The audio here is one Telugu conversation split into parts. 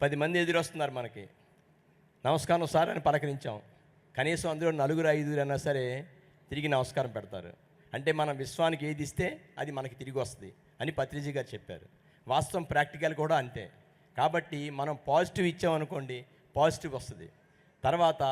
10 మంది ఎదురొస్తున్నారు మనకి. నమస్కారం సార్ అని పలకరించాం. కనీసం అందులో నలుగురు 5 అయినా సరే తిరిగి నమస్కారం పెడతారు. అంటే మనం విశ్వానికి ఏది ఇస్తే అది మనకి తిరిగి వస్తుంది అని పత్రిజీ గారు చెప్పారు. వాస్తవం ప్రాక్టికల్ కూడా అంతే. కాబట్టి మనం పాజిటివ్ ఇచ్చామనుకోండి, పాజిటివ్ వస్తుంది. తర్వాత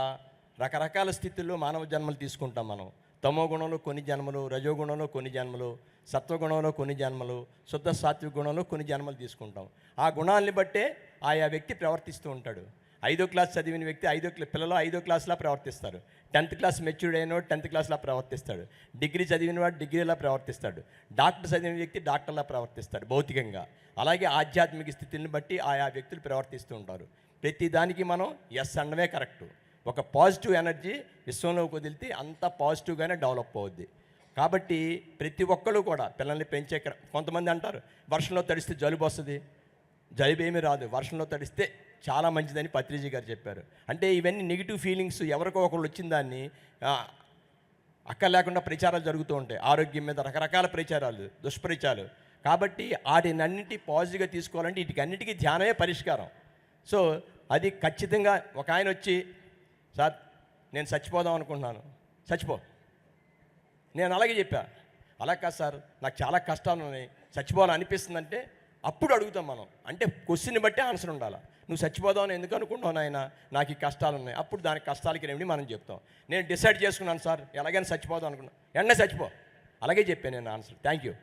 రకరకాల స్థితుల్లో మానవ జన్మలు తీసుకుంటాం మనం. తమో గుణంలో కొన్ని జన్మలు, రజోగుణంలో కొన్ని జన్మలు, సత్వగుణంలో కొన్ని జన్మలు, శుద్ధ సాత్విక గుణంలో కొన్ని జన్మలు తీసుకుంటాం. ఆ గుణాలని బట్టే ఆయా వ్యక్తి ప్రవర్తిస్తూ ఉంటాడు. 5వ క్లాస్ చదివిన వ్యక్తి పిల్లలు 5వ క్లాస్లా ప్రవర్తిస్తారు. 10th క్లాస్ మెచ్యూర్డ్ అయిన వాడు 10th క్లాస్లా ప్రవర్తిస్తాడు. డిగ్రీ చదివిన వాడు డిగ్రీలా ప్రవర్తిస్తాడు. డాక్టర్ చదివిన వ్యక్తి డాక్టర్లా ప్రవర్తిస్తాడు భౌతికంగా. అలాగే ఆధ్యాత్మిక స్థితిని బట్టి ఆయా వ్యక్తులు ప్రవర్తిస్తూ ఉంటారు. ప్రతి దానికి మనం ఎస్ అనడమే కరెక్టు. ఒక పాజిటివ్ ఎనర్జీ విశ్వంలోకి వదిలితే అంత పాజిటివ్గానే డెవలప్ అవుద్ది. కాబట్టి ప్రతి ఒక్కళ్ళు కూడా పిల్లల్ని పెంచే కొంతమంది అంటారు వర్షంలో తడిస్తే జలుబు వస్తుంది. జలుబు ఏమీ రాదు, వర్షంలో తడిస్తే చాలా మంచిదని పత్రిజీ గారు చెప్పారు. అంటే ఇవన్నీ నెగిటివ్ ఫీలింగ్స్ ఎవరికో ఒకళ్ళు వచ్చిన దాన్ని అక్క లేకుండా ప్రచారాలు జరుగుతూ ఉంటాయి. ఆరోగ్యం మీద రకరకాల ప్రచారాలు, దుష్ప్రచారాలు. కాబట్టి వాటినన్నింటి పాజిటివ్గా తీసుకోవాలంటే వీటికన్నిటికీ ధ్యానమే పరిష్కారం. సో అది ఖచ్చితంగా ఒక ఆయన వచ్చి, సార్ నేను చచ్చిపోదాం అనుకుంటున్నాను. చచ్చిపో. నేను అలాగే చెప్పా, అలా కాదు సార్ నాకు చాలా కష్టాలు ఉన్నాయి, చచ్చిపోవాలని అనిపిస్తుందంటే అప్పుడు అడుగుతాం మనం. అంటే క్వశ్చన్ని బట్టి ఆన్సర్ ఉండాలి. నువ్వు చచ్చిపోదామని ఎందుకు అనుకుంటున్నావు నాయన, నాకు ఈ కష్టాలు ఉన్నాయి. అప్పుడు దానికి కష్టాలకి రెమెడీ మనం చెప్తాం. నేను డిసైడ్ చేసుకున్నాను సార్ ఎలాగైనా చచ్చిపోదాం అనుకున్నాను, వెంటనే చచ్చిపో. అలాగే చెప్పాను నేను ఆన్సర్. Thank you.